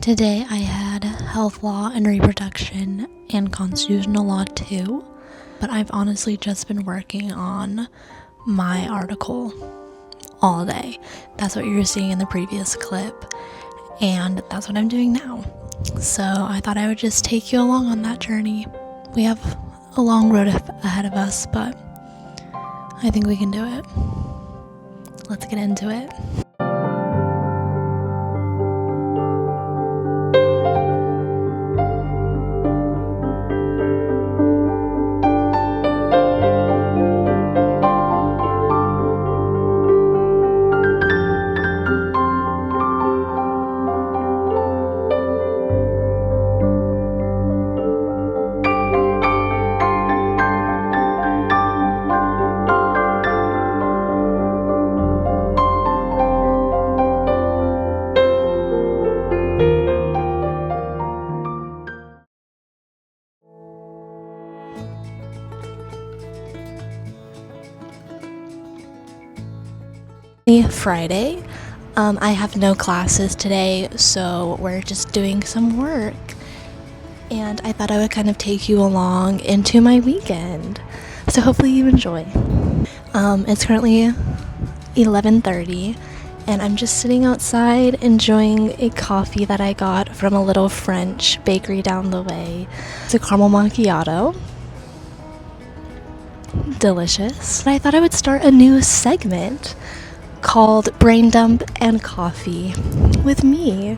Today I had health law and reproduction and constitutional law too, but I've honestly just been working on my article all day. That's what you were seeing in the previous clip, and that's what I'm doing now. So I thought I would just take you along on that journey. We have a long road ahead of us, but I think we can do it. Let's get into it. Friday. I have no classes today, so we're just doing some work. And I thought I would kind of take you along into my weekend. So hopefully you enjoy. It's currently 11:30 and I'm just sitting outside enjoying a coffee that I got from a little French bakery down the way. It's a caramel macchiato. Delicious. I thought I would start a new segment called Brain Dump and Coffee with me,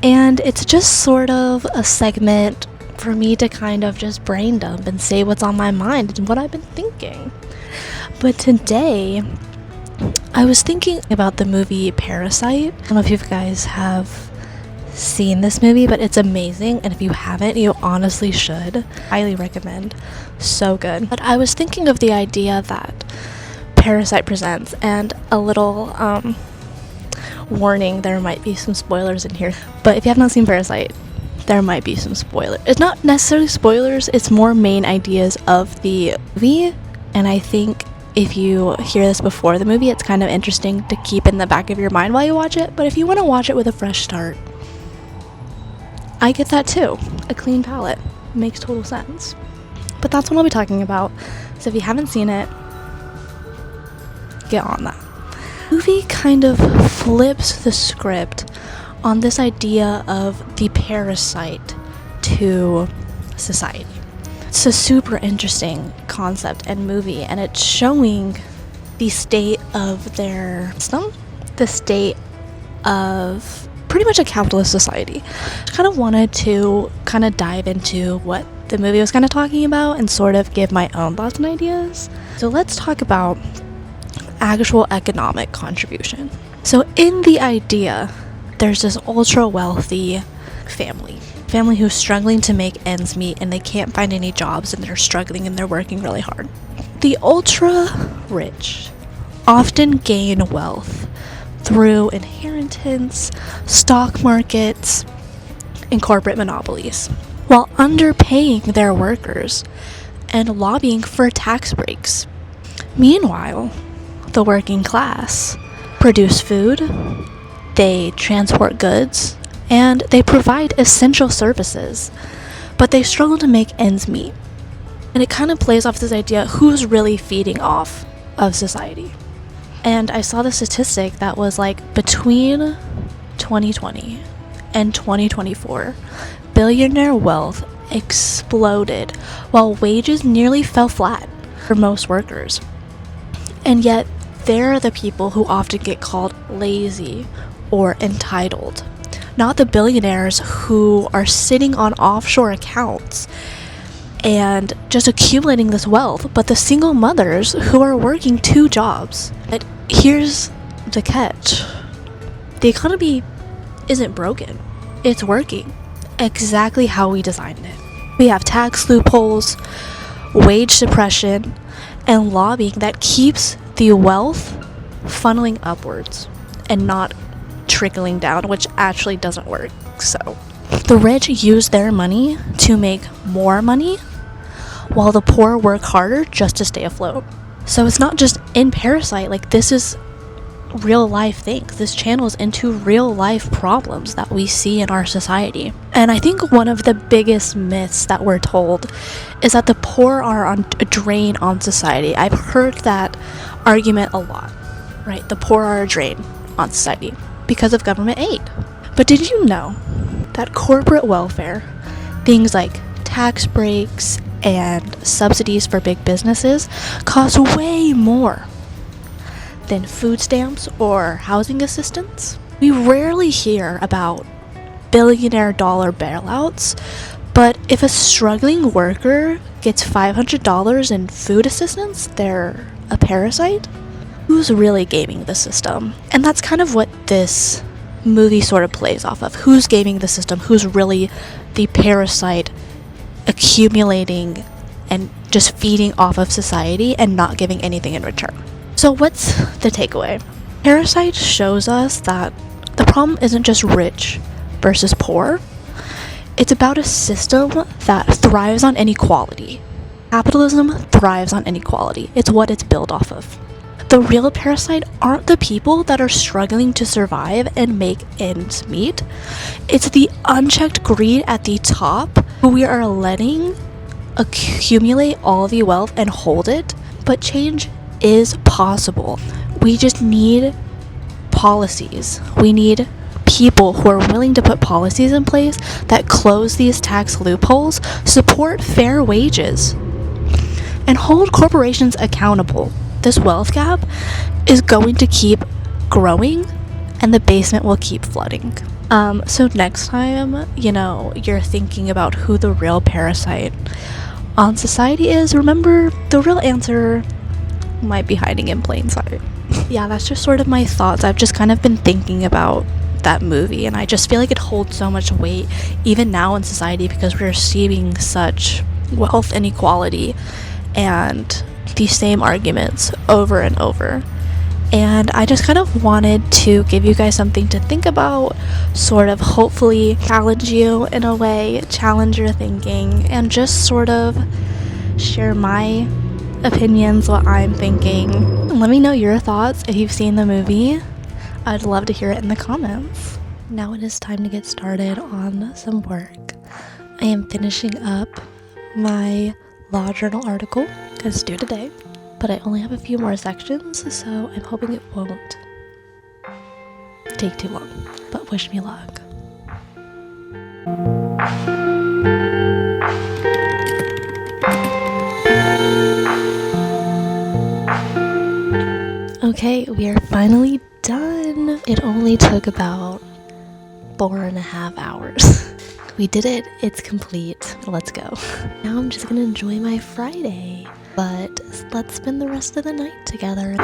and it's just sort of a segment for me to kind of just brain dump and say what's on my mind and what I've been thinking. But today I was thinking about the movie Parasite. I don't know if you guys have seen this movie, but it's amazing, and if you haven't, you honestly should. Highly recommend. So good. But I was thinking of the idea that Parasite presents, and a little warning, there might be some spoilers in here, but if you have not seen Parasite, there might be some spoilers. It's not necessarily spoilers, it's more main ideas of the movie, and I think if you hear this before the movie, it's kind of interesting to keep in the back of your mind while you watch it. But if you want to watch it with a fresh start, I get that too. A clean palette makes total sense. But that's what I'll be talking about, so if you haven't seen it, get on that. The movie kind of flips the script on this idea of the parasite to society. It's a super interesting concept and movie, and it's showing the state of their system, the state of pretty much a capitalist society. I kind of wanted to kind of dive into what the movie was kind of talking about and sort of give my own thoughts and ideas. So let's talk about actual economic contribution. So in the idea, there's this ultra wealthy family who's struggling to make ends meet, and they can't find any jobs, and they're struggling and they're working really hard. The ultra rich often gain wealth through inheritance, stock markets, and corporate monopolies, while underpaying their workers and lobbying for tax breaks. Meanwhile, the working class produce food, they transport goods, and they provide essential services, but they struggle to make ends meet. And it kind of plays off this idea, who's really feeding off of society? And I saw the statistic that was like between 2020 and 2024, billionaire wealth exploded while wages nearly fell flat for most workers. And yet, they're the people who often get called lazy or entitled, not the billionaires who are sitting on offshore accounts and just accumulating this wealth, but the single mothers who are working 2 jobs. But here's the catch. The economy isn't broken. It's working exactly how we designed it. We have tax loopholes, wage suppression, and lobbying that keeps the wealth funneling upwards and not trickling down, which actually doesn't work. So the rich use their money to make more money, while the poor work harder just to stay afloat. So it's not just in Parasite, like this is real life things. This channels into real life problems that we see in our society. And I think one of the biggest myths that we're told is that the poor are on a drain on society. I've heard that argument a lot, right? The poor are a drain on society because of government aid. But did you know that corporate welfare, things like tax breaks and subsidies for big businesses, cost way more than food stamps or housing assistance? We rarely hear about billionaire dollar bailouts, but if a struggling worker gets $500 in food assistance, they're a parasite? Who's really gaming the system? And that's kind of what this movie sort of plays off of. Who's gaming the system? Who's really the parasite accumulating and just feeding off of society and not giving anything in return? So what's the takeaway? Parasite shows us that the problem isn't just rich versus poor. It's about a system that thrives on inequality. Capitalism thrives on inequality. It's what it's built off of. The real parasite aren't the people that are struggling to survive and make ends meet. It's the unchecked greed at the top who we are letting accumulate all the wealth and hold it. But change is possible. We just need policies. We need people who are willing to put policies in place that close these tax loopholes, support fair wages, and hold corporations accountable. This wealth gap is going to keep growing and the basement will keep flooding. So next time, you're thinking about who the real parasite on society is, remember the real answer might be hiding in plain sight. Yeah, that's just sort of my thoughts. I've just kind of been thinking about that movie, and I just feel like it holds so much weight even now in society because we're seeing such wealth inequality and these same arguments over and over. And I just kind of wanted to give you guys something to think about, sort of hopefully challenge you in a way, challenge your thinking, and just sort of share my opinions, what I'm thinking. Let me know your thoughts if you've seen the movie. I'd love to hear it in the comments. Now it is time to get started on some work. I am finishing up my law journal article because it's due today, but I only have a few more sections, so I'm hoping it won't take too long, but wish me luck. Okay, we are finally done. It only took about 4.5 hours. We did it. It's complete. Let's go. Now I'm just gonna enjoy my Friday, but let's spend the rest of the night together.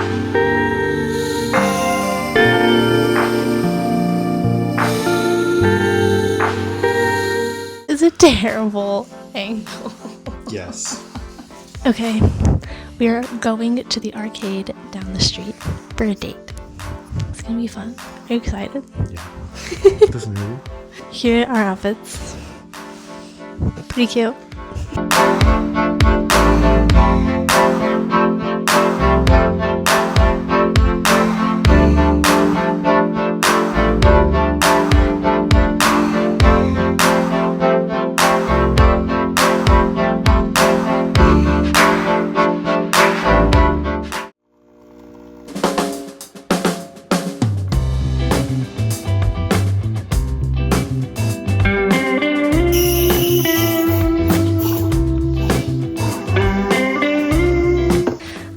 It's a terrible angle. Yes. Okay, we are going to the arcade down the street for a date. It's gonna be fun. Are you excited? Yeah. Doesn't hurt. Here are our outfits. Pretty cute.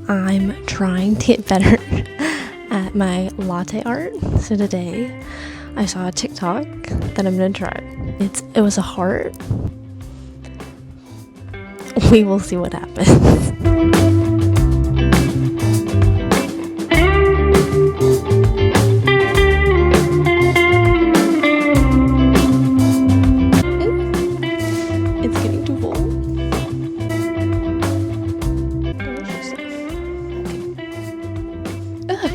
I'm trying to get better at my latte art. So today I saw a TikTok that I'm gonna try. It was a heart. We will see what happens. It's getting too full. Delicious. Okay.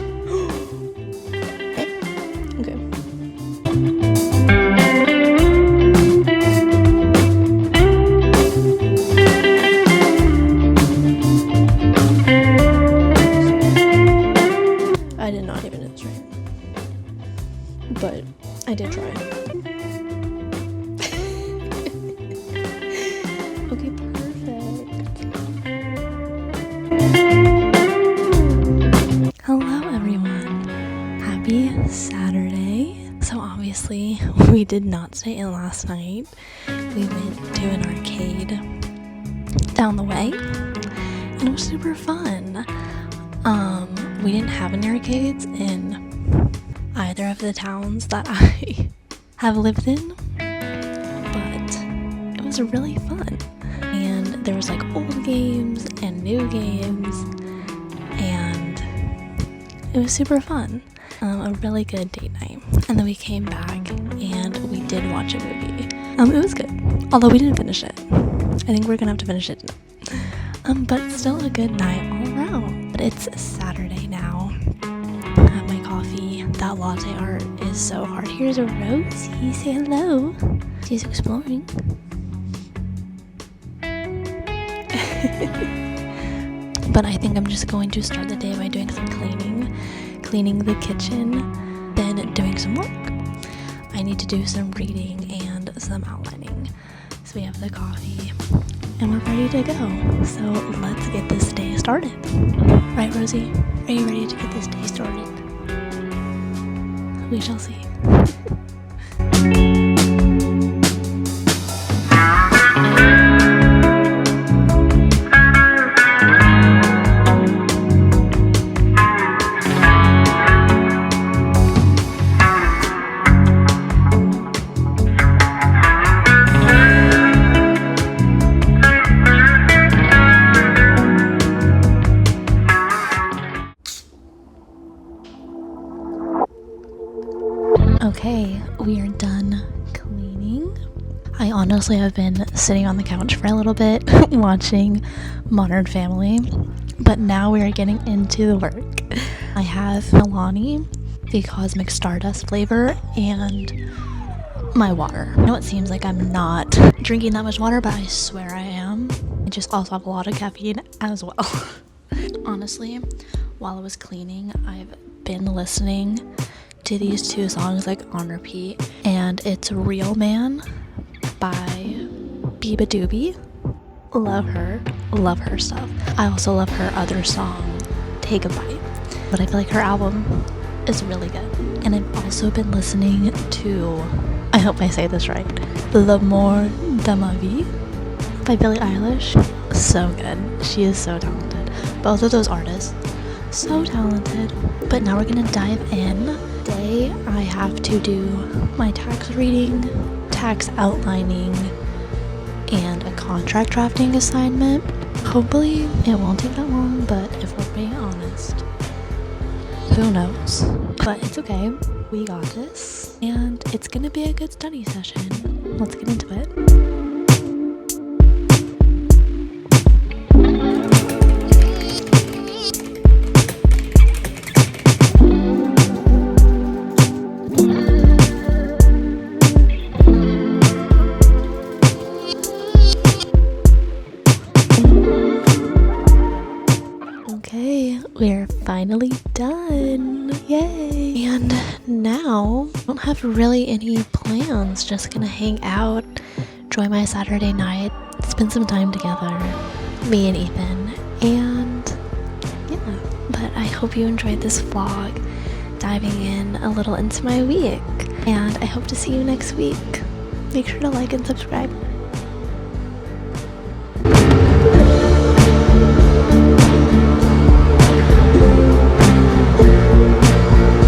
we did not stay in last night. We went to an arcade down the way, and it was super fun. We didn't have any arcades in either of the towns that I have lived in, but it was really fun. And there was like old games and new games, and it was super fun. A really good date night. And then we came back and we did watch a movie. It was good, although we didn't finish it. I think we're gonna have to finish it tonight. But still a good night all around. But it's Saturday now. I have my coffee. That latte art is so hard. Here's a Rosie. Say hello. She's exploring. But I think I'm just going to start the day by doing some cleaning the kitchen, then doing some work. I need to do some reading and some outlining. So we have the coffee and we're ready to go. So let's get this day started. Right, Rosie? Are you ready to get this day started? We shall see. Okay, we are done cleaning. I honestly have been sitting on the couch for a little bit watching Modern Family, but now we are getting into the work. I have Milani, the Cosmic Stardust flavor, and my water. I know it seems like I'm not drinking that much water, but I swear I am. I just also have a lot of caffeine as well. Honestly, while I was cleaning, I've been listening to these two songs like on repeat, and it's Real Man by Biba Doobie. Love her stuff. I also love her other song, Take a Bite, but I feel like her album is really good. And I've also been listening to, I hope I say this right, L'amour de ma vie by Billie Eilish. So good. She is so talented. Both of those artists, so talented. But now we're gonna dive in. Today I have to do my tax reading, tax outlining, and a contract drafting assignment. Hopefully it won't take that long, but if we're being honest, who knows? But it's okay, we got this, and it's gonna be a good study session. Let's get into it. We're finally done. Yay! And now I don't have really any plans. Just gonna hang out, enjoy my Saturday night, spend some time together, me and Ethan, and yeah. But I hope you enjoyed this vlog, diving in a little into my week, and I hope to see you next week. Make sure to like and subscribe.